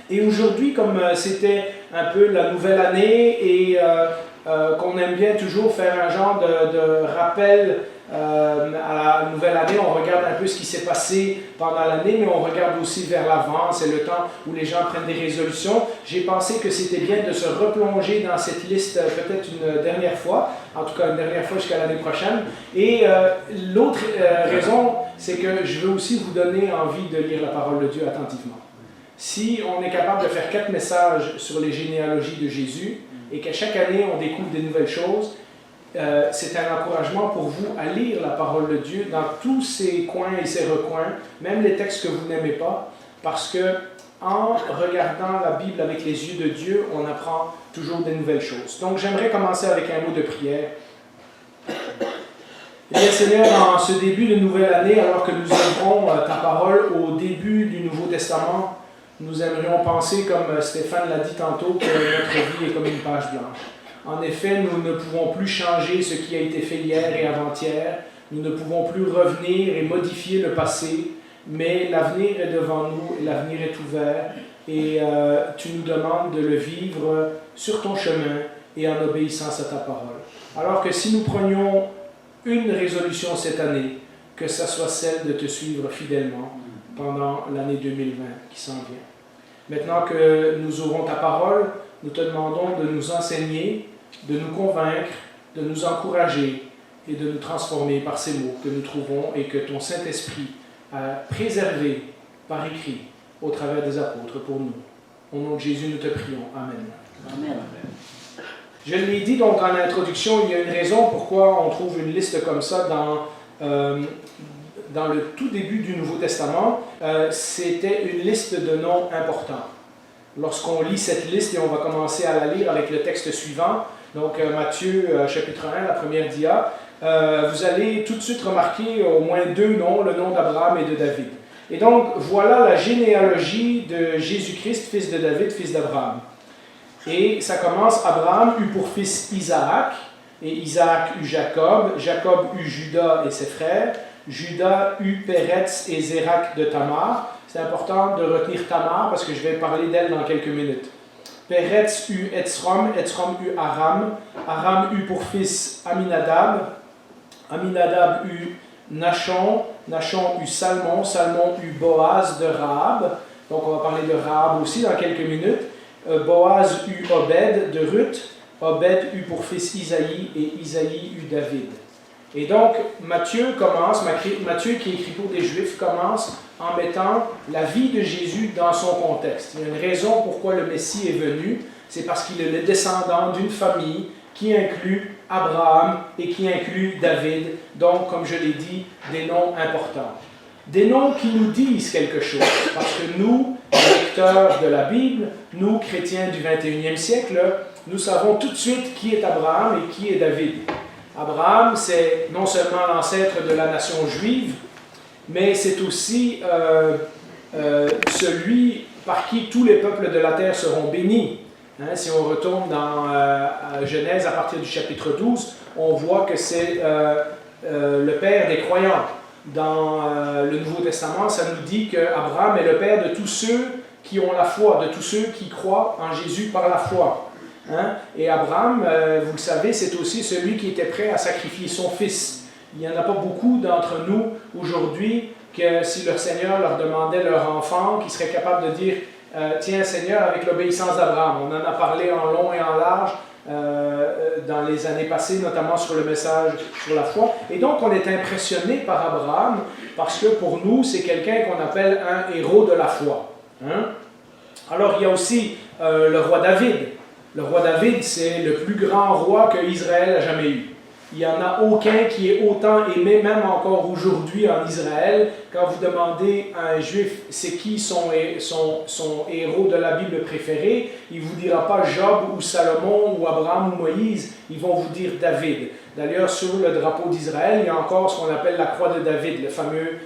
Et aujourd'hui, comme c'était un peu la nouvelle année et qu'on aime bien toujours faire un genre de rappel à la nouvelle année, on regarde un peu ce qui s'est passé pendant l'année, mais on regarde aussi vers l'avant, c'est le temps où les gens prennent des résolutions. J'ai pensé que c'était bien de se replonger dans cette liste peut-être une dernière fois, en tout cas une dernière fois jusqu'à l'année prochaine. Et l'autre raison, c'est que je veux aussi vous donner envie de lire la parole de Dieu attentivement. Si on est capable de faire 4 messages sur les généalogies de Jésus et qu'à chaque année on découvre des nouvelles choses, c'est un encouragement pour vous à lire la parole de Dieu dans tous ses coins et ses recoins, même les textes que vous n'aimez pas, parce que en regardant la Bible avec les yeux de Dieu, on apprend toujours des nouvelles choses. Donc j'aimerais commencer avec un mot de prière. Eh bien Seigneur, dans ce début de nouvelle année, alors que nous œuvrons ta parole au début du Nouveau Testament, nous aimerions penser, comme Stéphane l'a dit tantôt, que notre vie est comme une page blanche. En effet, nous ne pouvons plus changer ce qui a été fait hier et avant-hier. Nous ne pouvons plus revenir et modifier le passé, mais l'avenir est devant nous et l'avenir est ouvert. Et tu nous demandes de le vivre sur ton chemin et en obéissance à ta parole. Alors que si nous prenions une résolution cette année, que ce soit celle de te suivre fidèlement pendant l'année 2020 qui s'en vient. Maintenant que nous ouvrons ta parole, nous te demandons de nous enseigner, de nous convaincre, de nous encourager et de nous transformer par ces mots que nous trouvons et que ton Saint-Esprit a préservés par écrit au travers des apôtres pour nous. Au nom de Jésus, nous te prions. Amen. Amen. Je l'ai dit donc en introduction, il y a une raison pourquoi on trouve une liste comme ça dans le tout début du Nouveau Testament. C'était une liste de noms importants. Lorsqu'on lit cette liste, et on va commencer à la lire avec le texte suivant, donc Matthieu chapitre 1, la première dia, vous allez tout de suite remarquer au moins 2 noms, le nom d'Abraham et de David. Et donc voilà la généalogie de Jésus-Christ, fils de David, fils d'Abraham. Et ça commence, Abraham eut pour fils Isaac, et Isaac eut Jacob, Jacob eut Juda et ses frères, Juda eut Péretz et Zérak de Tamar. C'est important de retenir Tamar parce que je vais parler d'elle dans quelques minutes. Péretz eut Etzrom, Etzrom eut Aram, Aram eut pour fils Aminadab, Aminadab eut Nachon, Nachon eut Salmon, Salmon eut Boaz de Rahab. Donc on va parler de Rahab aussi dans quelques minutes. Boaz eut Obed de Ruth, Obed eut pour fils Isaïe et Isaïe eut David. Et donc Matthieu qui est écrit pour des Juifs, commence en mettant la vie de Jésus dans son contexte. Il y a une raison pourquoi le Messie est venu, c'est parce qu'il est le descendant d'une famille qui inclut Abraham et qui inclut David, donc comme je l'ai dit, des noms importants. Des noms qui nous disent quelque chose, parce que nous, lecteurs de la Bible, nous, chrétiens du 21e siècle, nous savons tout de suite qui est Abraham et qui est David. Abraham, c'est non seulement l'ancêtre de la nation juive, mais c'est aussi celui par qui tous les peuples de la terre seront bénis. Si on retourne dans Genèse à partir du chapitre 12, on voit que c'est le père des croyants. Dans le Nouveau Testament, ça nous dit qu'Abraham est le père de tous ceux qui ont la foi, de tous ceux qui croient en Jésus par la foi. Et Abraham, vous le savez, c'est aussi celui qui était prêt à sacrifier son fils. Il n'y en a pas beaucoup d'entre nous aujourd'hui que si leur Seigneur leur demandait leur enfant, qui serait capable de dire « Tiens Seigneur, avec l'obéissance d'Abraham ». On en a parlé en long et en large dans les années passées, notamment sur le message sur la foi. Et donc, on est impressionné par Abraham parce que pour nous, c'est quelqu'un qu'on appelle un héros de la foi. Alors, il y a aussi le roi David. Le roi David, c'est le plus grand roi que Israël a jamais eu. Il n'y en a aucun qui est autant aimé, même encore aujourd'hui en Israël. Quand vous demandez à un juif c'est qui son héros de la Bible préféré, il ne vous dira pas Job ou Salomon ou Abraham ou Moïse, ils vont vous dire David. D'ailleurs, sur le drapeau d'Israël, il y a encore ce qu'on appelle la croix de David, le fameux,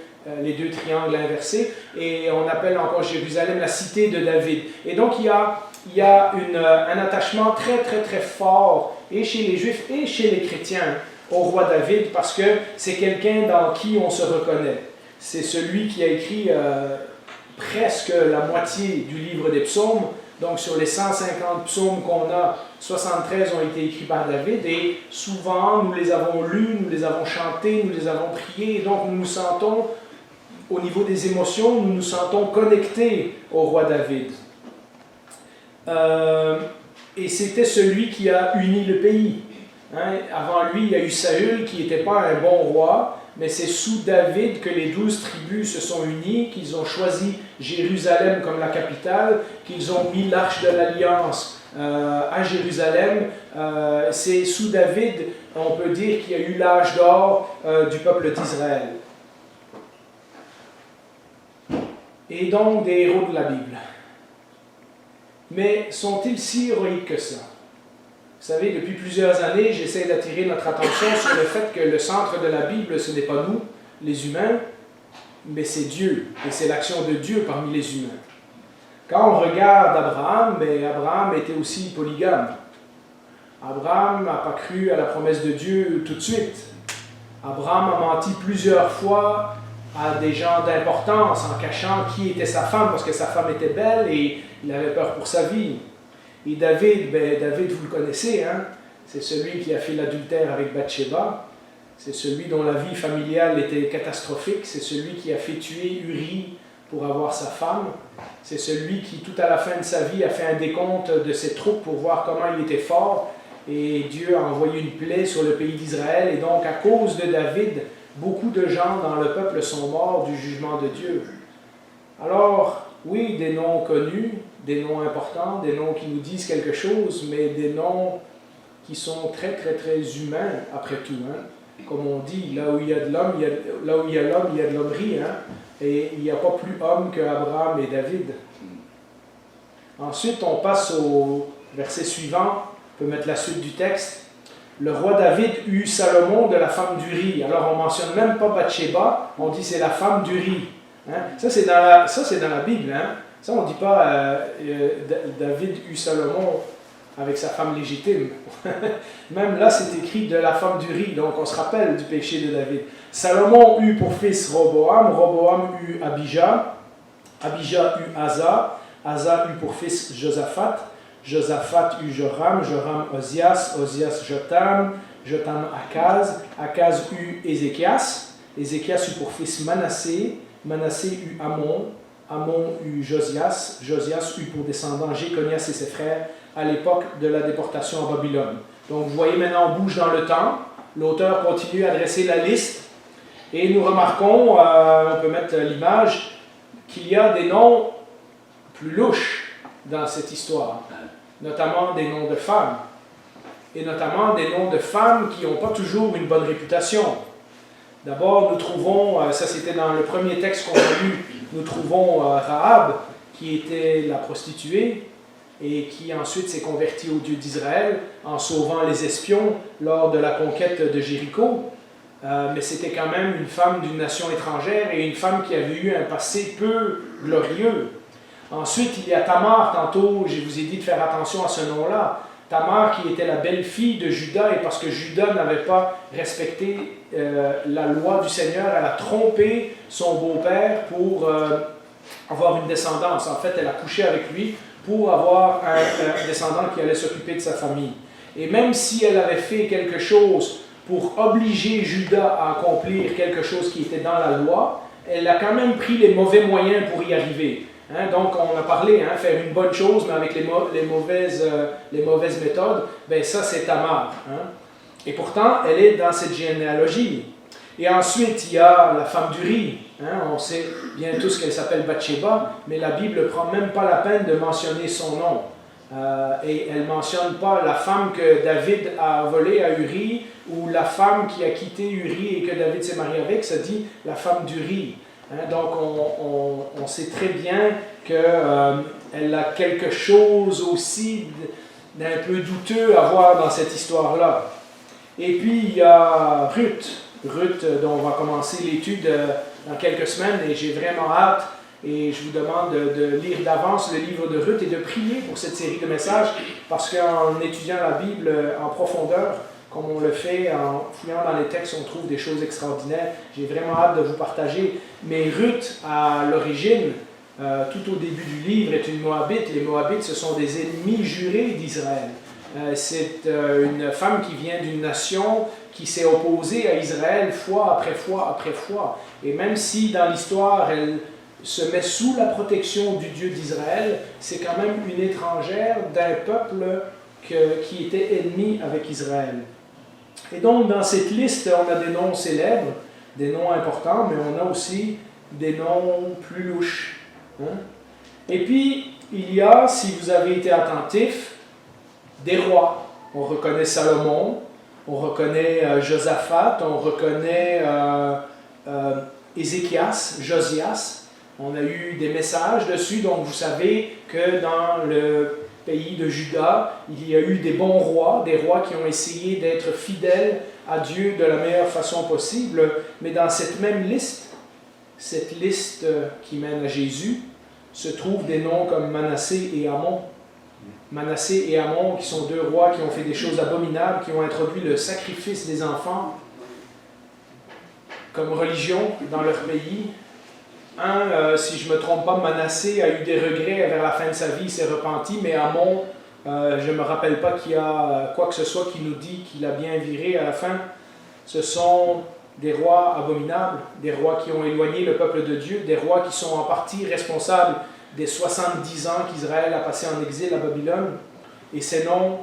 les 2 triangles inversés, et on appelle encore Jérusalem la cité de David. Et donc il y a un attachement très très très fort et chez les Juifs et chez les chrétiens au roi David parce que c'est quelqu'un dans qui on se reconnaît. C'est celui qui a écrit presque la moitié du livre des psaumes. Donc sur les 150 psaumes qu'on a, 73 ont été écrits par David et souvent nous les avons lus, nous les avons chantés, nous les avons priés et donc nous nous sentons, au niveau des émotions, nous nous sentons connectés au roi David. Et c'était celui qui a uni le pays. Avant lui, il y a eu Saül qui n'était pas un bon roi, mais c'est sous David que les 12 tribus se sont unies, qu'ils ont choisi Jérusalem comme la capitale, qu'ils ont mis l'arche de l'Alliance à Jérusalem. C'est sous David, on peut dire, qu'il y a eu l'âge d'or du peuple d'Israël. Et donc des héros de la Bible. Mais sont-ils si héroïques que ça? Vous savez, depuis plusieurs années, j'essaie d'attirer notre attention sur le fait que le centre de la Bible, ce n'est pas nous, les humains, mais c'est Dieu, et c'est l'action de Dieu parmi les humains. Quand on regarde Abraham, Abraham était aussi polygame. Abraham n'a pas cru à la promesse de Dieu tout de suite. Abraham a menti plusieurs fois à des gens d'importance en cachant qui était sa femme, parce que sa femme était belle et il avait peur pour sa vie. Et David, David, vous le connaissez, c'est celui qui a fait l'adultère avec Bathsheba, c'est celui dont la vie familiale était catastrophique, c'est celui qui a fait tuer Uri pour avoir sa femme, c'est celui qui, tout à la fin de sa vie, a fait un décompte de ses troupes pour voir comment il était fort, et Dieu a envoyé une plaie sur le pays d'Israël, et donc à cause de David, beaucoup de gens dans le peuple sont morts du jugement de Dieu. Alors, oui, des noms connus, des noms importants, des noms qui nous disent quelque chose, mais des noms qui sont très, très, très humains, après tout. Comme on dit, là où il y a de l'homme, il y a de l'hommerie. Et il n'y a pas plus homme qu'Abraham et David. Ensuite, on passe au verset suivant. On peut mettre la suite du texte. Le roi David eut Salomon de la femme d'Uri. Alors, on ne mentionne même pas Bathsheba, on dit c'est la femme d'Uri. Ça, c'est dans la Bible. Ça, on ne dit pas David eut Salomon avec sa femme légitime. Même là, c'est écrit de la femme d'Uri, donc on se rappelle du péché de David. Salomon eut pour fils Roboam, Roboam eut Abijah, Abijah eut Asa, Asa eut pour fils Josaphat, Josaphat eut Joram, Joram Ozias, Ozias Jotam, Jotam Akaz, Akaz eut Ézéchias, Ézéchias eut pour fils Manassé, Manassé eut Amon, Amon eut Josias, Josias eut pour descendant Jéconias et ses frères à l'époque de la déportation en Babylone. Donc vous voyez maintenant, on bouge dans le temps, l'auteur continue à dresser la liste, et nous remarquons, on peut mettre l'image, qu'il y a des noms plus louches dans cette histoire, notamment des noms de femmes, et notamment des noms de femmes qui n'ont pas toujours une bonne réputation. D'abord, nous trouvons, ça c'était dans le premier texte qu'on a lu, nous trouvons Rahab, qui était la prostituée, et qui ensuite s'est convertie au Dieu d'Israël en sauvant les espions lors de la conquête de Jéricho. Mais c'était quand même une femme d'une nation étrangère et une femme qui avait eu un passé peu glorieux. Ensuite, il y a Tamar, tantôt je vous ai dit de faire attention à ce nom-là. Tamar qui était la belle-fille de Juda, et parce que Juda n'avait pas respecté la loi du Seigneur, elle a trompé son beau-père pour avoir une descendance. En fait, elle a couché avec lui pour avoir un descendant qui allait s'occuper de sa famille. Et même si elle avait fait quelque chose pour obliger Juda à accomplir quelque chose qui était dans la loi, elle a quand même pris les mauvais moyens pour y arriver. Donc on a parlé, faire une bonne chose, mais avec les mauvaises méthodes, ça c'est Tamar. Et pourtant, elle est dans cette généalogie. Et ensuite, il y a la femme d'Uri. On sait bien tous qu'elle s'appelle Bathsheba, mais la Bible ne prend même pas la peine de mentionner son nom. Et elle ne mentionne pas la femme que David a volée à Uri, ou la femme qui a quitté Uri et que David s'est marié avec, ça dit la femme d'Uri. Donc on sait très bien qu'elle a quelque chose aussi d'un peu douteux à voir dans cette histoire-là. Et puis il y a Ruth, dont on va commencer l'étude dans quelques semaines, et j'ai vraiment hâte, et je vous demande de lire d'avance le livre de Ruth et de prier pour cette série de messages, parce qu'en étudiant la Bible en profondeur, comme on le fait en fouillant dans les textes, on trouve des choses extraordinaires. J'ai vraiment hâte de vous partager. Mais Ruth, à l'origine, tout au début du livre, est une Moabite. Les Moabites, ce sont des ennemis jurés d'Israël. C'est une femme qui vient d'une nation qui s'est opposée à Israël fois après fois après fois. Et même si dans l'histoire, elle se met sous la protection du Dieu d'Israël, c'est quand même une étrangère d'un peuple qui était ennemi avec Israël. Et donc, dans cette liste, on a des noms célèbres, des noms importants, mais on a aussi des noms plus louches. Hein? Et puis, il y a, si vous avez été attentif, des rois. On reconnaît Salomon, on reconnaît Josaphat, on reconnaît Ézéchias, Josias. On a eu des messages dessus, donc vous savez que dans le pays de Juda, il y a eu des bons rois, des rois qui ont essayé d'être fidèles à Dieu de la meilleure façon possible. Mais dans cette même liste, cette liste qui mène à Jésus, se trouvent des noms comme Manassé et Amon. Manassé et Amon, qui sont deux rois qui ont fait des choses abominables, qui ont introduit le sacrifice des enfants comme religion dans leur pays. Si je ne me trompe pas, Manassé a eu des regrets vers la fin de sa vie, il s'est repenti, mais Amon, je ne me rappelle pas qu'il y a quoi que ce soit qui nous dit qu'il a bien viré à la fin. Ce sont des rois abominables, des rois qui ont éloigné le peuple de Dieu, des rois qui sont en partie responsables des 70 ans qu'Israël a passé en exil à Babylone. Et ces noms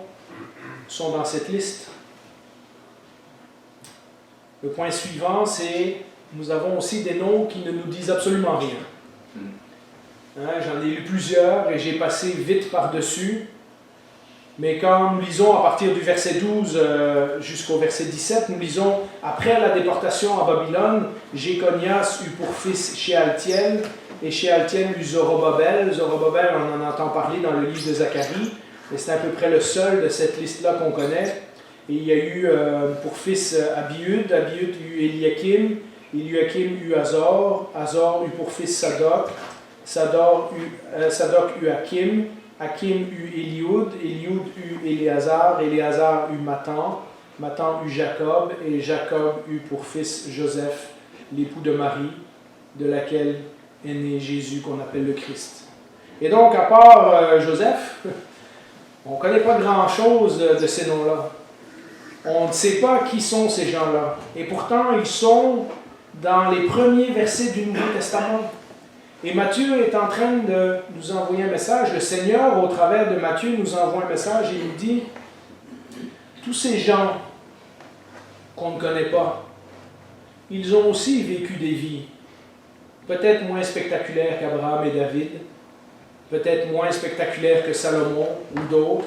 sont dans cette liste. Le point suivant, c'est nous avons aussi des noms qui ne nous disent absolument rien. J'en ai lu plusieurs et j'ai passé vite par-dessus. Mais quand nous lisons à partir du verset 12 jusqu'au verset 17, nous lisons « Après la déportation à Babylone, Jéconias eut pour fils Shealtiel, et Shealtiel eut Zorobabel. » Zorobabel, on en entend parler dans le livre de Zacharie, mais c'est à peu près le seul de cette liste-là qu'on connaît. Et il y a eu pour fils Abiud, Abiud eut Eliakim, Eliakim eut Azor, Azor eut pour fils Sadoc, Sadoc eut Hakim, Hakim eut Eliud, Eliud eut Éléazar, Éléazar eut Matan, Matan eut Jacob, et Jacob eut pour fils Joseph, l'époux de Marie, de laquelle est né Jésus qu'on appelle le Christ. Et donc, à part Joseph, on ne connaît pas grand-chose de ces noms-là. On ne sait pas qui sont ces gens-là. Et pourtant, ils sont dans les premiers versets du Nouveau Testament. Et Matthieu est en train de nous envoyer un message. Le Seigneur, au travers de Matthieu, nous envoie un message et il nous dit « Tous ces gens qu'on ne connaît pas, ils ont aussi vécu des vies, peut-être moins spectaculaires qu'Abraham et David, peut-être moins spectaculaires que Salomon ou d'autres,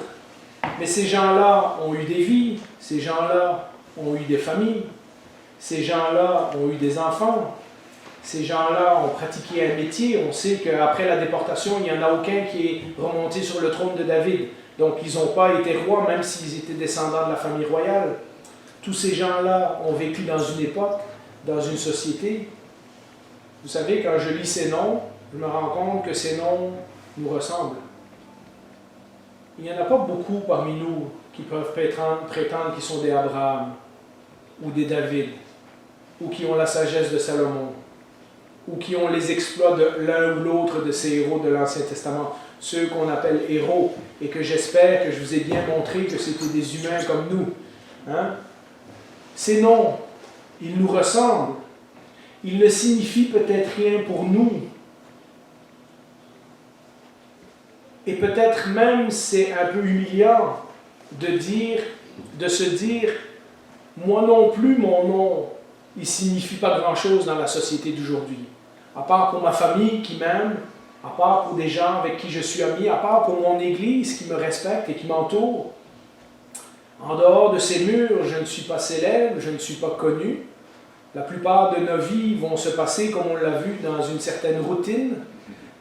mais ces gens-là ont eu des vies, ces gens-là ont eu des familles, ces gens-là ont eu des enfants. Ces gens-là ont pratiqué un métier. On sait qu'après la déportation, il n'y en a aucun qui est remonté sur le trône de David. Donc, ils n'ont pas été rois, même s'ils étaient descendants de la famille royale. Tous ces gens-là ont vécu dans une époque, dans une société. Vous savez, quand je lis ces noms, je me rends compte que ces noms nous ressemblent. Il n'y en a pas beaucoup parmi nous qui peuvent prétendre qu'ils sont des Abraham, ou des David, ou qui ont la sagesse de Salomon, ou qui ont les exploits de l'un ou l'autre de ces héros de l'Ancien Testament, ceux qu'on appelle héros, et que j'espère que je vous ai bien montré que c'était des humains comme nous. Ces noms, ils nous ressemblent. Ils ne signifient peut-être rien pour nous. Et peut-être même c'est un peu humiliant de se dire, moi non plus, mon nom, il ne signifie pas grand-chose dans la société d'aujourd'hui. À part pour ma famille qui m'aime, à part pour des gens avec qui je suis ami, à part pour mon Église qui me respecte et qui m'entoure. En dehors de ces murs, je ne suis pas célèbre, je ne suis pas connu. La plupart de nos vies vont se passer, comme on l'a vu, dans une certaine routine,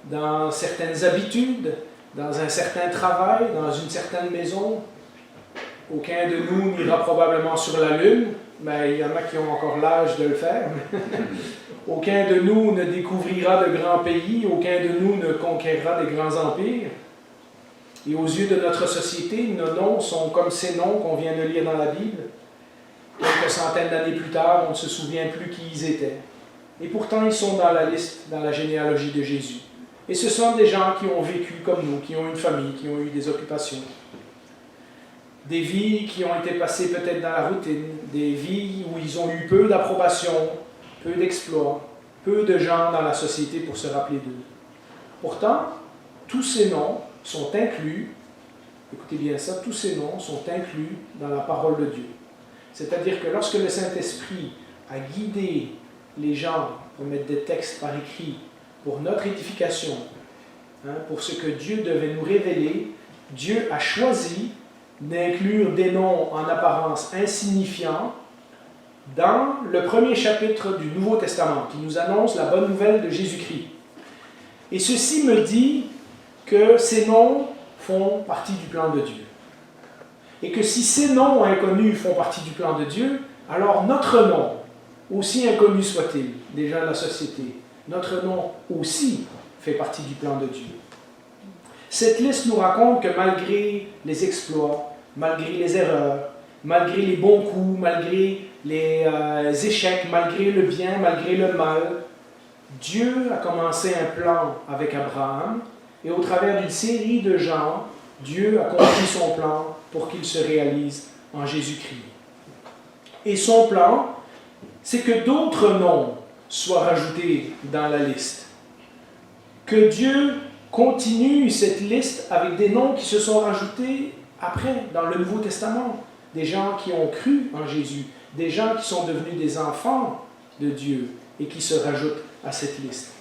dans certaines habitudes, dans un certain travail, dans une certaine maison. Aucun de nous n'ira probablement sur la Lune, mais il y en a qui ont encore l'âge de le faire. Aucun de nous ne découvrira de grands pays, aucun de nous ne conquérera des grands empires. Et aux yeux de notre société, nos noms sont comme ces noms qu'on vient de lire dans la Bible. Quelques centaines d'années plus tard, on ne se souvient plus qui ils étaient. Et pourtant, ils sont dans la liste, dans la généalogie de Jésus. Et ce sont des gens qui ont vécu comme nous, qui ont une famille, qui ont eu des occupations. Des vies qui ont été passées peut-être dans la routine, des vies où ils ont eu peu d'approbation, peu d'exploits, peu de gens dans la société pour se rappeler d'eux. Pourtant, tous ces noms sont inclus, écoutez bien ça, tous ces noms sont inclus dans la parole de Dieu. C'est-à-dire que lorsque le Saint-Esprit a guidé les gens pour mettre des textes par écrit pour notre édification, pour ce que Dieu devait nous révéler, Dieu a choisi d'inclure des noms en apparence insignifiants dans le premier chapitre du Nouveau Testament, qui nous annonce la bonne nouvelle de Jésus-Christ. Et ceci me dit que ces noms font partie du plan de Dieu. Et que si ces noms inconnus font partie du plan de Dieu, alors notre nom, aussi inconnu soit-il des gens de la société, notre nom aussi fait partie du plan de Dieu. Cette liste nous raconte que malgré les exploits, malgré les erreurs, malgré les bons coups, malgré les échecs, malgré le bien, malgré le mal, Dieu a commencé un plan avec Abraham et au travers d'une série de gens, Dieu a accompli son plan pour qu'il se réalise en Jésus-Christ. Et son plan, c'est que d'autres noms soient rajoutés dans la liste. Que Dieu continue cette liste avec des noms qui se sont rajoutés après, dans le Nouveau Testament. Des gens qui ont cru en Jésus, des gens qui sont devenus des enfants de Dieu et qui se rajoutent à cette liste.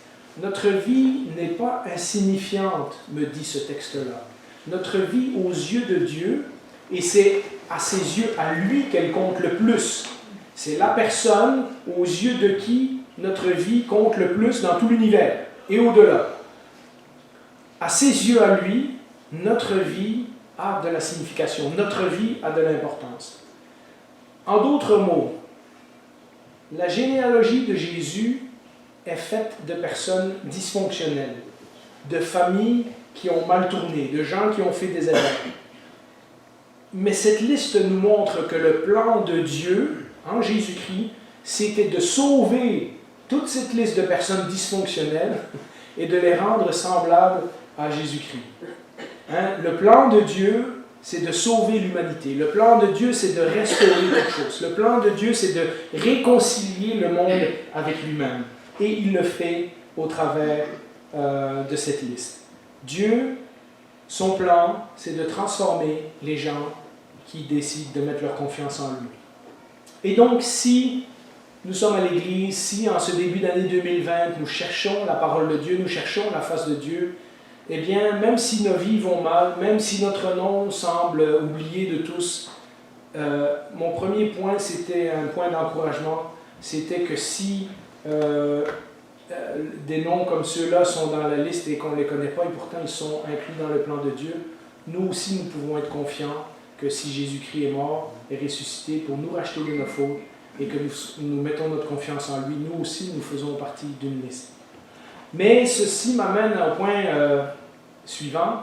Notre vie n'est pas insignifiante, me dit ce texte-là. Notre vie aux yeux de Dieu, et c'est à ses yeux, à lui qu'elle compte le plus. C'est la personne aux yeux de qui notre vie compte le plus dans tout l'univers et au-delà. À ses yeux, à lui, notre vie a de la signification, notre vie a de l'importance. En d'autres mots, la généalogie de Jésus est faite de personnes dysfonctionnelles, de familles qui ont mal tourné, de gens qui ont fait des erreurs. Mais cette liste nous montre que le plan de Dieu, en Jésus-Christ, c'était de sauver toute cette liste de personnes dysfonctionnelles et de les rendre semblables à Jésus-Christ. Le plan de Dieu, c'est de sauver l'humanité. Le plan de Dieu, c'est de restaurer quelque chose. Le plan de Dieu, c'est de réconcilier le monde avec lui-même. Et il le fait au travers de cette liste. Dieu, son plan, c'est de transformer les gens qui décident de mettre leur confiance en lui. Et donc, si nous sommes à l'Église, si en ce début d'année 2020, nous cherchons la parole de Dieu, nous cherchons la face de Dieu, eh bien, même si nos vies vont mal, même si notre nom semble oublié de tous, mon premier point, c'était un point d'encouragement, c'était que si des noms comme ceux-là sont dans la liste et qu'on ne les connaît pas, et pourtant ils sont inclus dans le plan de Dieu, nous aussi nous pouvons être confiants que si Jésus-Christ est mort et ressuscité pour nous racheter de nos fautes et que nous mettons notre confiance en lui, nous aussi nous faisons partie d'une liste. Mais ceci m'amène au point suivant,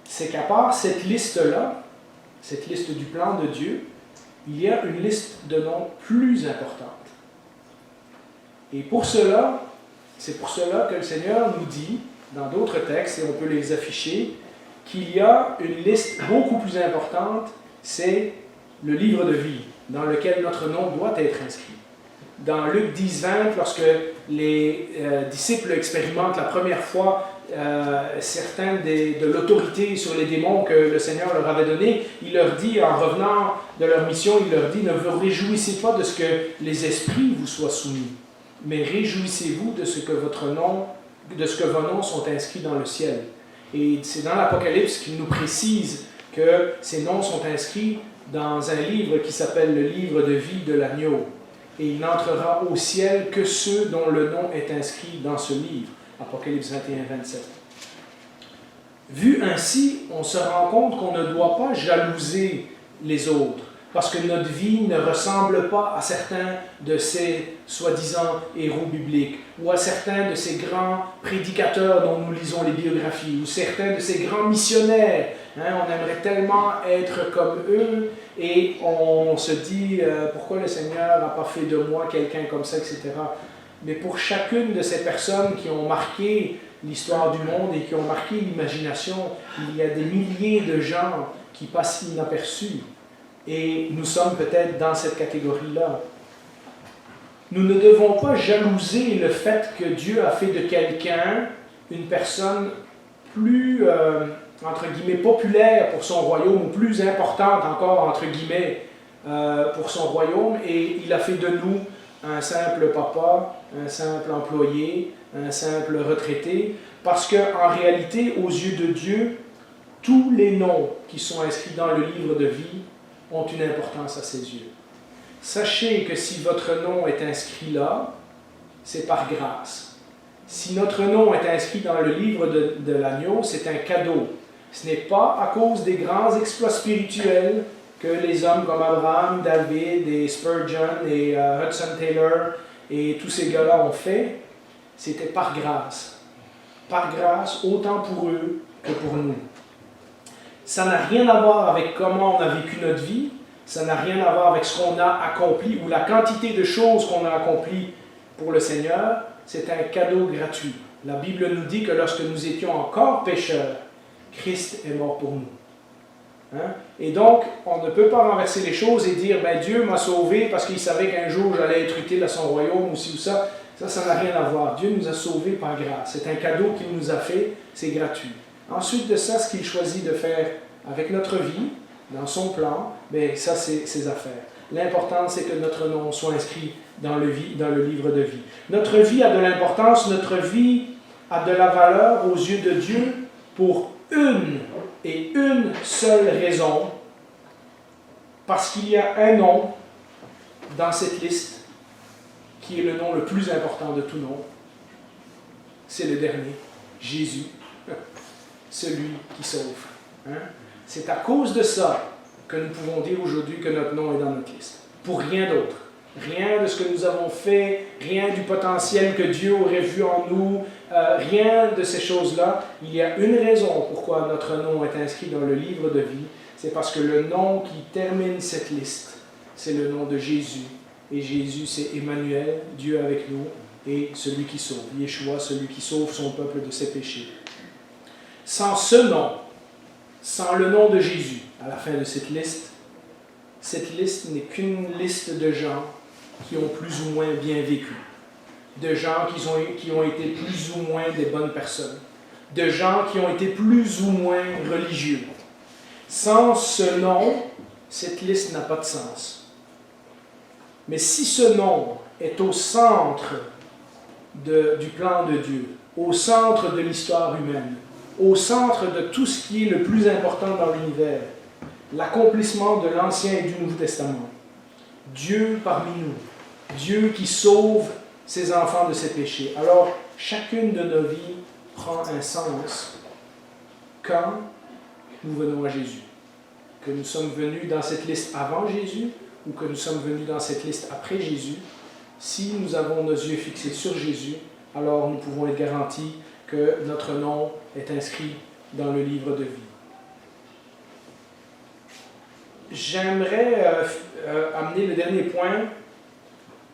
c'est qu'à part cette liste-là, cette liste du plan de Dieu, il y a une liste de noms plus importante. Et pour cela, c'est pour cela que le Seigneur nous dit, dans d'autres textes, et on peut les afficher, qu'il y a une liste beaucoup plus importante, c'est le livre de vie, dans lequel notre nom doit être inscrit. Dans Luc 10, 20, lorsque les disciples expérimentent la première fois certains de l'autorité sur les démons que le Seigneur leur avait donnée, il leur dit, en revenant de leur mission, il leur dit, ne vous réjouissez pas de ce que les esprits vous soient soumis, mais réjouissez-vous de ce que vos noms sont inscrits dans le ciel. Et c'est dans l'Apocalypse qu'il nous précise que ces noms sont inscrits dans un livre qui s'appelle le livre de vie de l'agneau. Et il n'entrera au ciel que ceux dont le nom est inscrit dans ce livre. Apocalypse 21, 27. Vu ainsi, on se rend compte qu'on ne doit pas jalouser les autres, parce que notre vie ne ressemble pas à certains de ces soi-disant héros bibliques, ou à certains de ces grands prédicateurs dont nous lisons les biographies, ou certains de ces grands missionnaires. On aimerait tellement être comme eux, et on se dit pourquoi le Seigneur n'a pas fait de moi quelqu'un comme ça, etc. Mais pour chacune de ces personnes qui ont marqué l'histoire du monde et qui ont marqué l'imagination. Il y a des milliers de gens qui passent inaperçus. Et nous sommes peut-être dans cette catégorie-là. Nous ne devons pas jalouser le fait que Dieu a fait de quelqu'un une personne plus, entre guillemets, populaire pour son royaume, ou plus importante encore, entre guillemets, pour son royaume, et il a fait de nous un simple papa, un simple employé, un simple retraité, parce qu'en réalité, aux yeux de Dieu, tous les noms qui sont inscrits dans le livre de vie ont une importance à ses yeux. Sachez que si votre nom est inscrit là, c'est par grâce. Si notre nom est inscrit dans le livre de l'agneau, c'est un cadeau. Ce n'est pas à cause des grands exploits spirituels que les hommes comme Abraham, David et Spurgeon et Hudson Taylor et tous ces gars-là ont fait. C'était par grâce. Par grâce, autant pour eux que pour nous. Ça n'a rien à voir avec comment on a vécu notre vie. Ça n'a rien à voir avec ce qu'on a accompli ou la quantité de choses qu'on a accomplies pour le Seigneur. C'est un cadeau gratuit. La Bible nous dit que lorsque nous étions encore pécheurs, Christ est mort pour nous. Hein? Et donc, on ne peut pas renverser les choses et dire ben, Dieu m'a sauvé parce qu'il savait qu'un jour j'allais être utile à son royaume ou ci ou ça. Ça n'a rien à voir. Dieu nous a sauvés par grâce. C'est un cadeau qu'il nous a fait, c'est gratuit. Ensuite de ça, ce qu'il choisit de faire avec notre vie, dans son plan, bien, ça, c'est ses affaires. L'important, c'est que notre nom soit inscrit dans le livre de vie. Notre vie a de l'importance, notre vie a de la valeur aux yeux de Dieu pour une et une seule raison, parce qu'il y a un nom dans cette liste qui est le nom le plus important de tout nom. C'est le dernier, Jésus, celui qui sauve. Hein? C'est à cause de ça que nous pouvons dire aujourd'hui que notre nom est dans notre liste. Pour rien d'autre. Rien de ce que nous avons fait, rien du potentiel que Dieu aurait vu en nous, rien de ces choses-là. Il y a une raison pourquoi notre nom est inscrit dans le livre de vie. C'est parce que le nom qui termine cette liste, c'est le nom de Jésus. Et Jésus, c'est Emmanuel, Dieu avec nous, et celui qui sauve. Yeshua, celui qui sauve son peuple de ses péchés. Sans ce nom, sans le nom de Jésus, à la fin de cette liste n'est qu'une liste de gens qui ont plus ou moins bien vécu, de gens qui ont été plus ou moins des bonnes personnes, de gens qui ont été plus ou moins religieux. Sans ce nom, cette liste n'a pas de sens. Mais si ce nom est au centre du plan de Dieu, au centre de l'histoire humaine, au centre de tout ce qui est le plus important dans l'univers, l'accomplissement de l'Ancien et du Nouveau Testament, Dieu parmi nous, Dieu qui sauve ses enfants de ses péchés. Alors, chacune de nos vies prend un sens quand nous venons à Jésus. Que nous sommes venus dans cette liste avant Jésus ou que nous sommes venus dans cette liste après Jésus, si nous avons nos yeux fixés sur Jésus, alors nous pouvons être garantis que notre nom est inscrit dans le livre de vie. J'aimerais amener le dernier point.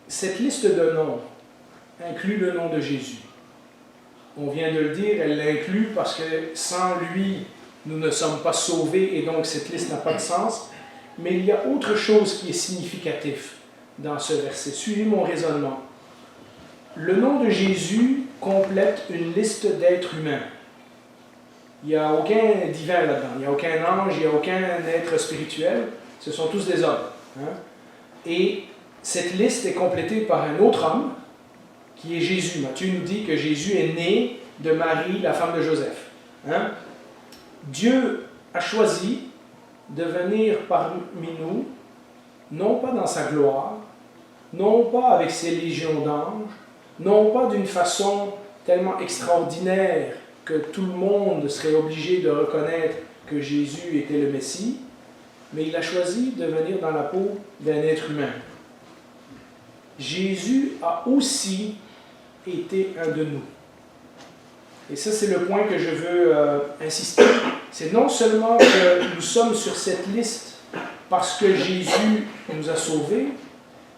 Cette liste de noms inclut le nom de Jésus. On vient de le dire, elle l'inclut parce que sans lui, nous ne sommes pas sauvés et donc cette liste n'a pas de sens. Mais il y a autre chose qui est significatif dans ce verset. Suivez mon raisonnement. Le nom de Jésus complète une liste d'êtres humains. Il n'y a aucun divin là-dedans, il n'y a aucun ange, il n'y a aucun être spirituel. Ce sont tous des hommes. Hein? Et cette liste est complétée par un autre homme, qui est Jésus. Matthieu nous dit que Jésus est né de Marie, la femme de Joseph. Hein? Dieu a choisi de venir parmi nous, non pas dans sa gloire, non pas avec ses légions d'anges, non pas d'une façon tellement extraordinaire que tout le monde serait obligé de reconnaître que Jésus était le Messie, mais il a choisi de venir dans la peau d'un être humain. Jésus a aussi été un de nous. Et ça, c'est le point que je veux insister. C'est non seulement que nous sommes sur cette liste parce que Jésus nous a sauvés,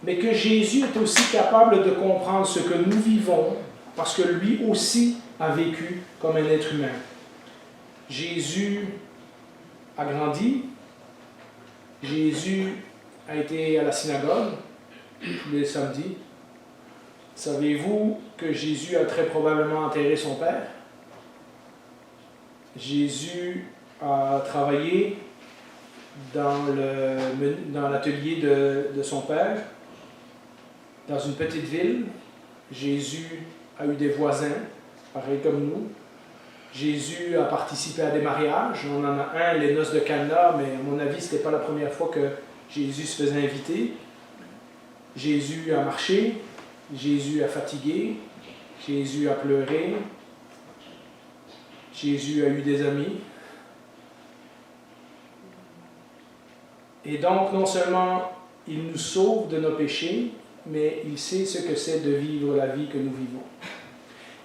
mais que Jésus est aussi capable de comprendre ce que nous vivons parce que lui aussi a vécu comme un être humain. Jésus a grandi. Jésus a été à la synagogue tous les samedis. Savez-vous que Jésus a très probablement enterré son père? Jésus a travaillé dans l'atelier de son père, dans une petite ville. Jésus a eu des voisins, pareil comme nous. Jésus a participé à des mariages. On en a un, les noces de Cana, mais à mon avis, ce n'était pas la première fois que Jésus se faisait inviter. Jésus a marché. Jésus a fatigué. Jésus a pleuré. Jésus a eu des amis. Et donc, non seulement il nous sauve de nos péchés, mais il sait ce que c'est de vivre la vie que nous vivons.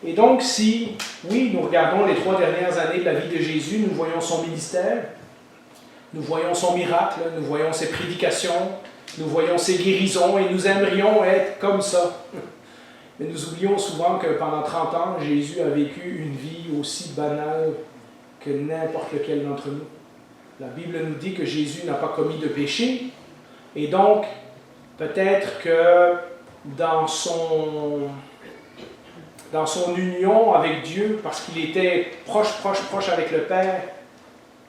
Et donc, si, oui, nous regardons les 3 dernières années de la vie de Jésus, nous voyons son ministère, nous voyons son miracle, nous voyons ses prédications, nous voyons ses guérisons, et nous aimerions être comme ça. Mais nous oublions souvent que pendant 30 ans, Jésus a vécu une vie aussi banale que n'importe lequel d'entre nous. La Bible nous dit que Jésus n'a pas commis de péché, et donc, peut-être que dans son union avec Dieu, parce qu'il était proche avec le Père,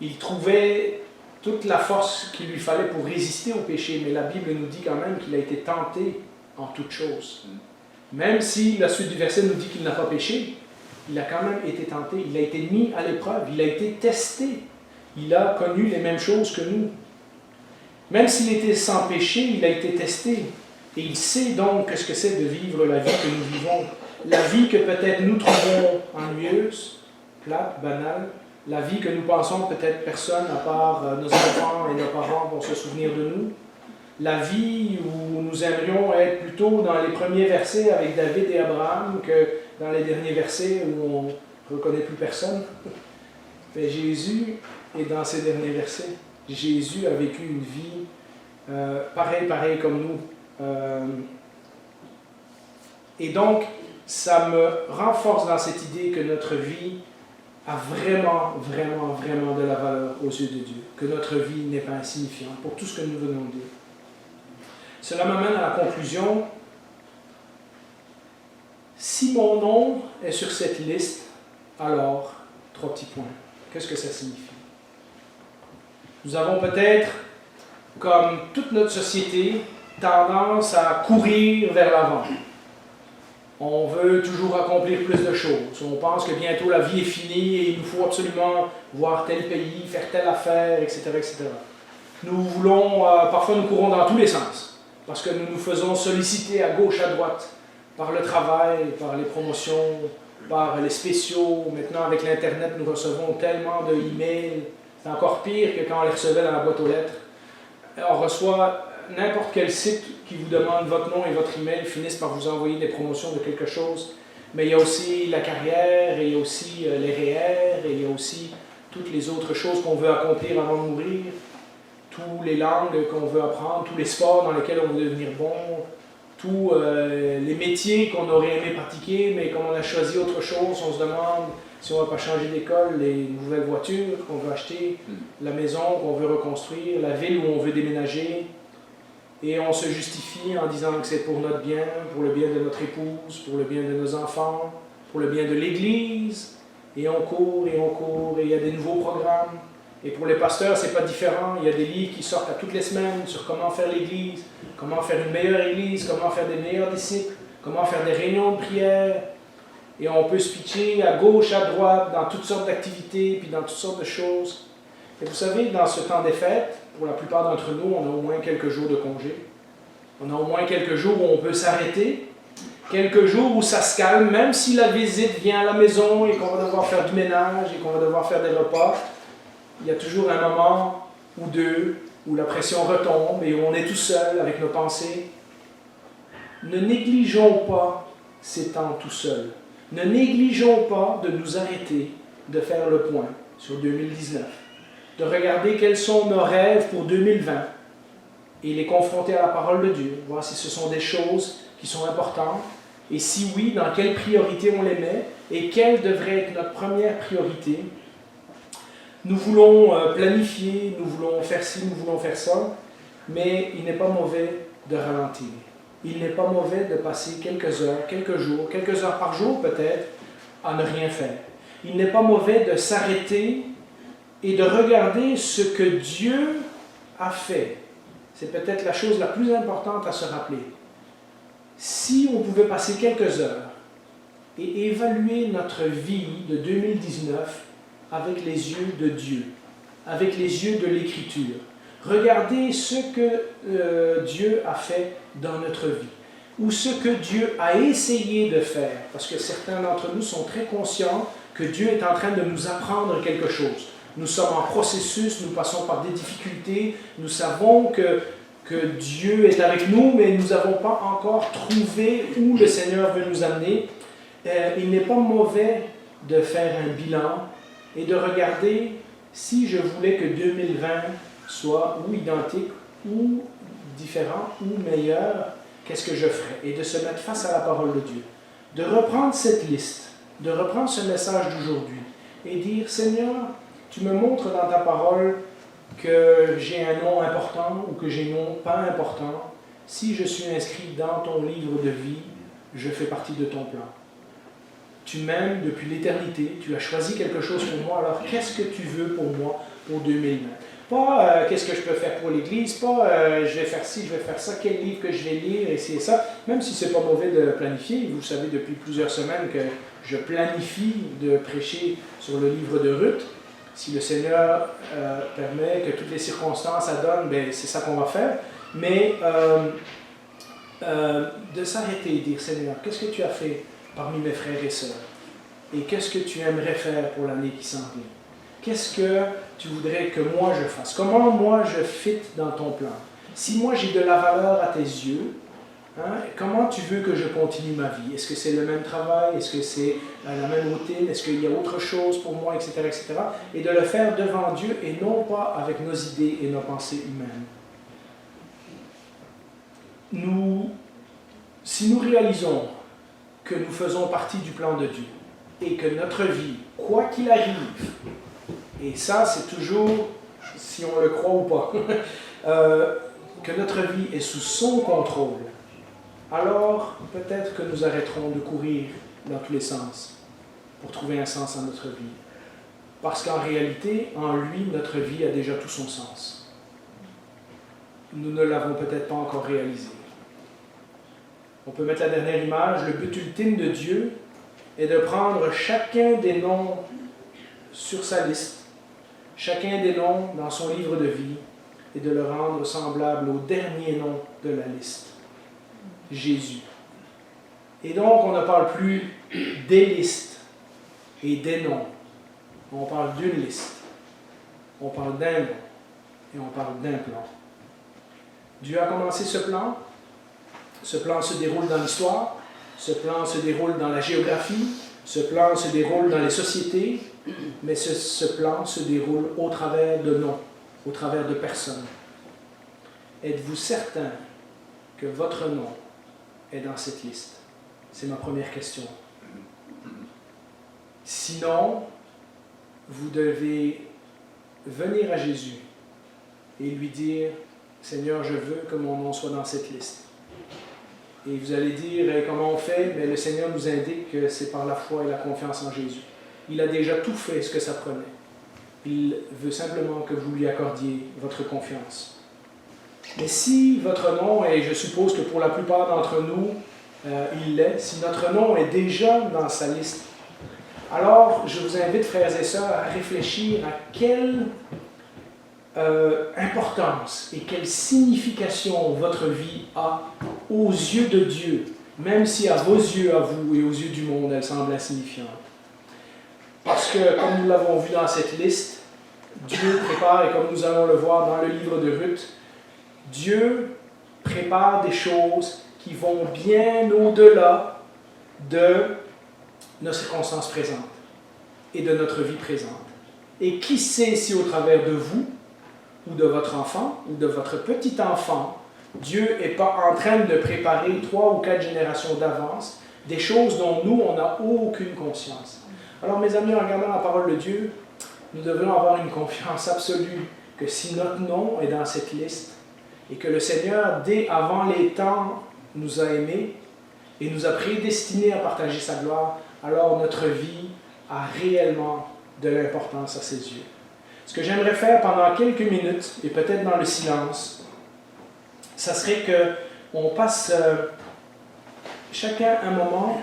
il trouvait toute la force qu'il lui fallait pour résister au péché. Mais la Bible nous dit quand même qu'il a été tenté en toutes choses. Même si la suite du verset nous dit qu'il n'a pas péché, il a quand même été tenté, il a été mis à l'épreuve, il a été testé. Il a connu les mêmes choses que nous. Même s'il était sans péché, il a été testé. Et il sait donc ce que c'est de vivre la vie que nous vivons. La vie que peut-être nous trouvons ennuyeuse, plate, banale. La vie que nous pensons peut-être personne, à part nos enfants et nos parents, vont se souvenir de nous. La vie où nous aimerions être plutôt dans les premiers versets avec David et Abraham que dans les derniers versets où on ne reconnaît plus personne. Mais Jésus est dans ces derniers versets. Jésus a vécu une vie pareil comme nous. Et donc, ça me renforce dans cette idée que notre vie a vraiment de la valeur aux yeux de Dieu. Que notre vie n'est pas insignifiante pour tout ce que nous venons de dire. Cela m'amène à la conclusion. Si mon nom est sur cette liste, alors, 3 petits points. Qu'est-ce que ça signifie? Nous avons peut-être, comme toute notre société, tendance à courir vers l'avant. On veut toujours accomplir plus de choses. On pense que bientôt la vie est finie et il nous faut absolument voir tel pays, faire telle affaire, etc. etc. Nous voulons, parfois nous courons dans tous les sens, parce que nous nous faisons solliciter à gauche, à droite, par le travail, par les promotions, par les spéciaux. Maintenant, avec l'Internet, nous recevons tellement de emails. C'est encore pire que quand on les recevait dans la boîte aux lettres. On reçoit n'importe quel site qui vous demande votre nom et votre email, finissent par vous envoyer des promotions de quelque chose. Mais il y a aussi la carrière, et il y a aussi les REER, et il y a aussi toutes les autres choses qu'on veut accomplir avant de mourir, toutes les langues qu'on veut apprendre, tous les sports dans lesquels on veut devenir bon, tous les métiers qu'on aurait aimé pratiquer, mais comme on a choisi autre chose, on se demande si on ne va pas changer d'école, les nouvelles voitures qu'on veut acheter, la maison qu'on veut reconstruire, la ville où on veut déménager. Et on se justifie en disant que c'est pour notre bien, pour le bien de notre épouse, pour le bien de nos enfants, pour le bien de l'Église. Et on court, et il y a des nouveaux programmes. Et pour les pasteurs, c'est pas différent. Il y a des livres qui sortent à toutes les semaines sur comment faire l'Église, comment faire une meilleure Église, comment faire des meilleurs disciples, comment faire des réunions de prière. Et on peut se pitcher à gauche, à droite, dans toutes sortes d'activités, puis dans toutes sortes de choses. Et vous savez, dans ce temps des fêtes, pour la plupart d'entre nous, on a au moins quelques jours de congé. On a au moins quelques jours où on peut s'arrêter, quelques jours où ça se calme, même si la visite vient à la maison et qu'on va devoir faire du ménage et qu'on va devoir faire des repas. Il y a toujours un moment ou deux où la pression retombe et où on est tout seul avec nos pensées. Ne négligeons pas ces temps tout seuls. Ne négligeons pas de nous arrêter, de faire le point sur 2019. De regarder quels sont nos rêves pour 2020 et les confronter à la parole de Dieu, voir si ce sont des choses qui sont importantes, Et si oui, dans quelle priorité on les met et quelle devrait être notre première priorité. Nous voulons planifier, nous voulons faire ci, nous voulons faire ça, mais il n'est pas mauvais de ralentir. Il n'est pas mauvais de passer quelques heures, quelques jours, quelques heures par jour peut-être, à ne rien faire. Il n'est pas mauvais de s'arrêter et de regarder ce que Dieu a fait. C'est peut-être la chose la plus importante à se rappeler. Si on pouvait passer quelques heures et évaluer notre vie de 2019 avec les yeux de Dieu, avec les yeux de l'Écriture, regarder ce que Dieu a fait dans notre vie, ou ce que Dieu a essayé de faire, parce que certains d'entre nous sont très conscients que Dieu est en train de nous apprendre quelque chose. Nous sommes en processus, nous passons par des difficultés, nous savons que Dieu est avec nous, mais nous n'avons pas encore trouvé où le Seigneur veut nous amener. Il n'est pas mauvais de faire un bilan et de regarder si je voulais que 2020 soit ou identique, ou différent, ou meilleur, qu'est-ce que je ferais? Et de se mettre face à la parole de Dieu. De reprendre cette liste, de reprendre ce message d'aujourd'hui et dire, Seigneur, tu me montres dans ta parole que j'ai un nom important ou que j'ai un nom pas important. Si je suis inscrit dans ton livre de vie, je fais partie de ton plan. Tu m'aimes depuis l'éternité, tu as choisi quelque chose pour moi, alors qu'est-ce que tu veux pour moi pour 2020? Pas qu'est-ce que je peux faire pour l'Église, pas je vais faire ci, je vais faire ça, quel livre que je vais lire, et c'est ça. Même si c'est pas mauvais de planifier, vous savez depuis plusieurs semaines que je planifie de prêcher sur le livre de Ruth. Si le Seigneur permet que toutes les circonstances adonnent, ben, c'est ça qu'on va faire. Mais de s'arrêter et dire, Seigneur, qu'est-ce que tu as fait parmi mes frères et sœurs? Et qu'est-ce que tu aimerais faire pour l'année qui s'en vient? Qu'est-ce que tu voudrais que moi je fasse? Comment moi je fit dans ton plan? Si moi j'ai de la valeur à tes yeux, hein, comment tu veux que je continue ma vie? Est-ce que c'est le même travail? Est-ce que c'est la même routine? Est-ce qu'il y a autre chose pour moi, etc., etc. Et de le faire devant Dieu et non pas avec nos idées et nos pensées humaines. Si nous réalisons que nous faisons partie du plan de Dieu et que notre vie, quoi qu'il arrive, et ça c'est toujours, si on le croit ou pas, que notre vie est sous son contrôle, alors peut-être que nous arrêterons de courir dans tous les sens pour trouver un sens à notre vie. Parce qu'en réalité, en lui, notre vie a déjà tout son sens. Nous ne l'avons peut-être pas encore réalisé. On peut mettre la dernière image. Le but ultime de Dieu est de prendre chacun des noms sur sa liste, chacun des noms dans son livre de vie, et de le rendre semblable au dernier nom de la liste, Jésus. Et donc, on ne parle plus des listes et des noms. On parle d'une liste. On parle d'un nom. Et on parle d'un plan. Dieu a commencé ce plan. Ce plan se déroule dans l'histoire. Ce plan se déroule dans la géographie. Ce plan se déroule dans les sociétés. Mais ce plan se déroule au travers de noms, au travers de personnes. Êtes-vous certain que votre nom est dans cette liste? C'est ma première question. Sinon, vous devez venir à Jésus et lui dire, Seigneur, je veux que mon nom soit dans cette liste. Et vous allez dire, comment on fait? Mais le Seigneur nous indique que c'est par la foi et la confiance en Jésus. Il a déjà tout fait ce que ça prenait. Il veut simplement que vous lui accordiez votre confiance. Mais si votre nom, et je suppose que pour la plupart d'entre nous, il l'est, si notre nom est déjà dans sa liste, alors je vous invite, frères et sœurs, à réfléchir à quelle importance et quelle signification votre vie a aux yeux de Dieu, même si à vos yeux, à vous et aux yeux du monde, elle semble insignifiante. Parce que, comme nous l'avons vu dans cette liste, Dieu prépare, et comme nous allons le voir dans le livre de Ruth, Dieu prépare des choses qui vont bien au-delà de nos circonstances présentes et de notre vie présente. Et qui sait si au travers de vous, ou de votre enfant, ou de votre petit enfant, Dieu n'est pas en train de préparer 3 ou 4 générations d'avance des choses dont nous, on n'a aucune conscience. Alors mes amis, en regardant la parole de Dieu, nous devons avoir une confiance absolue que si notre nom est dans cette liste et que le Seigneur, dès avant les temps, nous a aimés et nous a prédestinés à partager sa gloire, alors notre vie a réellement de l'importance à ses yeux. Ce que j'aimerais faire pendant quelques minutes, et peut-être dans le silence, ça serait qu'on passe chacun un moment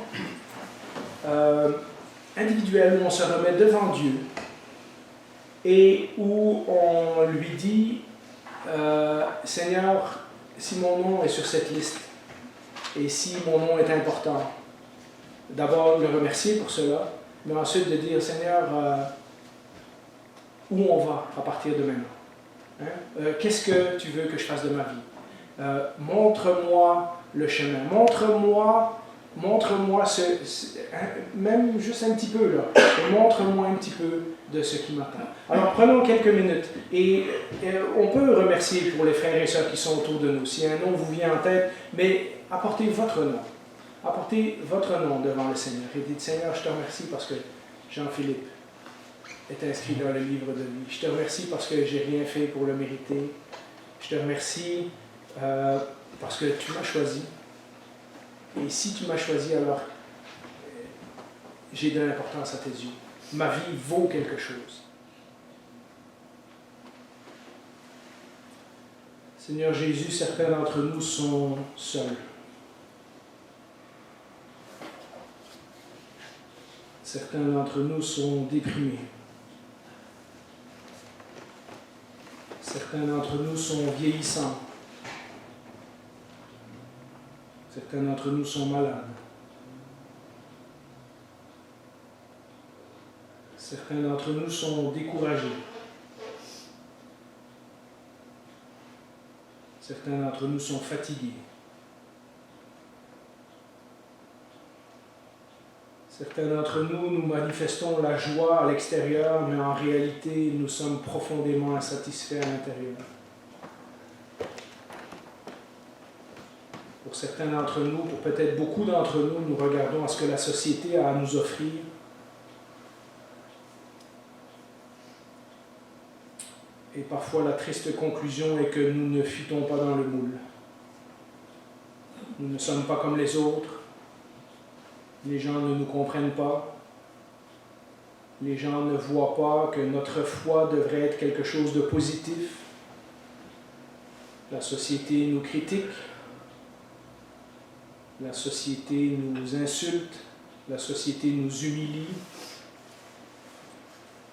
individuel où on se remet devant Dieu et où on lui dit Seigneur, si mon nom est sur cette liste et si mon nom est important, d'abord le remercier pour cela, mais ensuite de dire Seigneur, où on va à partir de maintenant? Qu'est-ce que tu veux que je fasse de ma vie? Montre-moi le chemin, montre-moi même juste un petit peu là, montre-moi un petit peu de ce qui m'attend. Alors prenons quelques minutes et on peut remercier pour les frères et sœurs qui sont autour de nous. Si un nom vous vient en tête, mais apportez votre nom. Apportez votre nom devant le Seigneur et dites Seigneur, je te remercie parce que Jean-Philippe est inscrit dans le livre de vie. Je te remercie parce que j'ai rien fait pour le mériter. Je te remercie parce que tu m'as choisi. Et si tu m'as choisi, alors j'ai de l'importance à tes yeux. Ma vie vaut quelque chose. Seigneur Jésus, certains d'entre nous sont seuls. Certains d'entre nous sont déprimés. Certains d'entre nous sont vieillissants. Certains d'entre nous sont malades. Certains d'entre nous sont découragés. Certains d'entre nous sont fatigués. Certains d'entre nous, nous manifestons la joie à l'extérieur, mais en réalité, nous sommes profondément insatisfaits à l'intérieur. Pour certains d'entre nous, pour peut-être beaucoup d'entre nous, nous regardons à ce que la société a à nous offrir. Et parfois, la triste conclusion est que nous ne fitons pas dans le moule. Nous ne sommes pas comme les autres. Les gens ne nous comprennent pas. Les gens ne voient pas que notre foi devrait être quelque chose de positif. La société nous critique. La société nous insulte. La société nous humilie.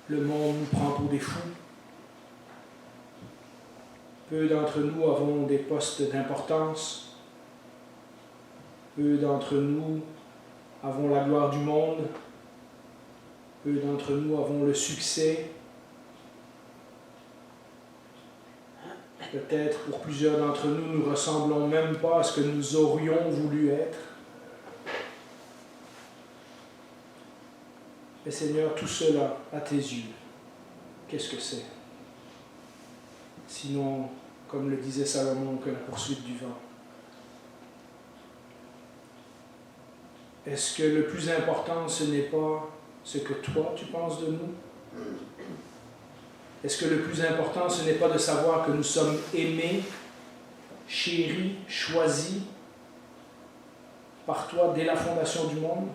Le monde nous prend pour des fous. Peu d'entre nous avons des postes d'importance. Peu d'entre nous avons la gloire du monde. Peu d'entre nous avons le succès. Peut-être pour plusieurs d'entre nous, nous ne ressemblons même pas à ce que nous aurions voulu être. Mais Seigneur, tout cela, à tes yeux, qu'est-ce que c'est? Sinon, comme le disait Salomon, que la poursuite du vent. Est-ce que le plus important, ce n'est pas ce que toi, tu penses de nous? Est-ce que le plus important, ce n'est pas de savoir que nous sommes aimés, chéris, choisis par toi dès la fondation du monde?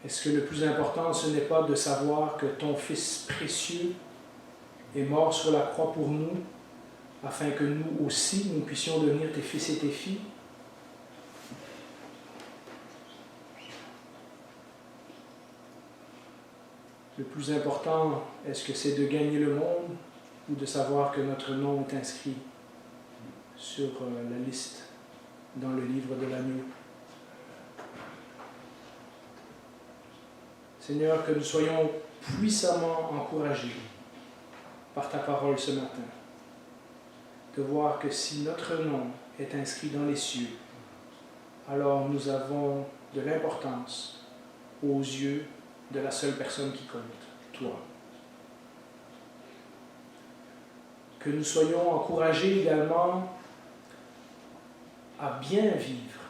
Est-ce que le plus important, ce n'est pas de savoir que ton Fils précieux est mort sur la croix pour nous, afin que nous aussi, nous puissions devenir tes fils et tes filles? Le plus important, est-ce que c'est de gagner le monde ou de savoir que notre nom est inscrit sur la liste dans le livre de l'agneau? Seigneur, que nous soyons puissamment encouragés par ta parole ce matin, de voir que si notre nom est inscrit dans les cieux, alors nous avons de l'importance aux yeux de la seule personne qui compte, toi. Que nous soyons encouragés également à bien vivre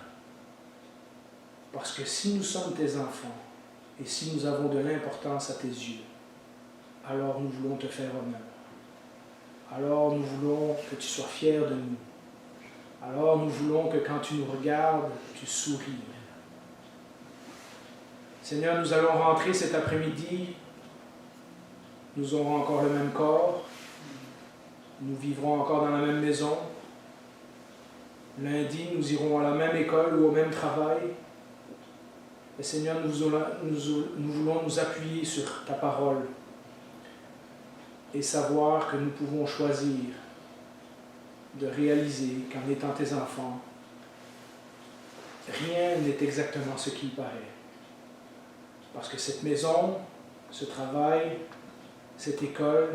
Parce que si nous sommes tes enfants, et si nous avons de l'importance à tes yeux, alors nous voulons te faire honneur. Alors nous voulons que tu sois fier de nous. Alors nous voulons que quand tu nous regardes, tu souris. Seigneur, nous allons rentrer cet après-midi. Nous aurons encore le même corps. Nous vivrons encore dans la même maison. Lundi, nous irons à la même école ou au même travail. Et Seigneur, nous voulons nous appuyer sur ta parole et savoir que nous pouvons choisir de réaliser qu'en étant tes enfants, rien n'est exactement ce qu'il paraît. Parce que cette maison, ce travail, cette école,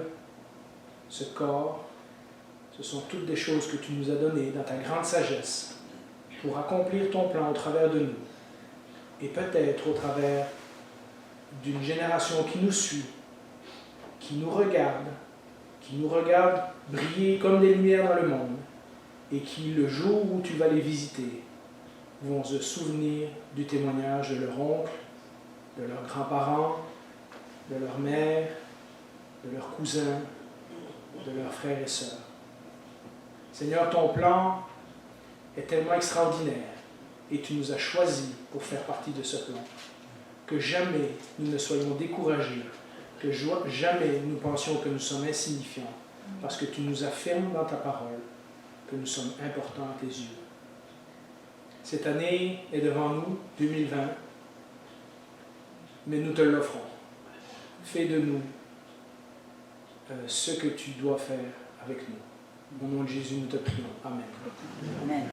ce corps, ce sont toutes des choses que tu nous as données dans ta grande sagesse pour accomplir ton plan au travers de nous et peut-être au travers d'une génération qui nous suit, qui nous regarde briller comme des lumières dans le monde et qui, le jour où tu vas les visiter, vont se souvenir du témoignage de leur oncle, de leurs grands-parents, de leur mère, de leurs cousins, de leurs frères et sœurs. Seigneur, ton plan est tellement extraordinaire et tu nous as choisis pour faire partie de ce plan, que jamais nous ne soyons découragés, que jamais nous pensions que nous sommes insignifiants, parce que tu nous affirmes dans ta parole que nous sommes importants à tes yeux. Cette année est devant nous, 2020, mais nous te l'offrons. Fais de nous ce que tu dois faire avec nous. Au nom de Jésus, nous te prions. Amen. Amen.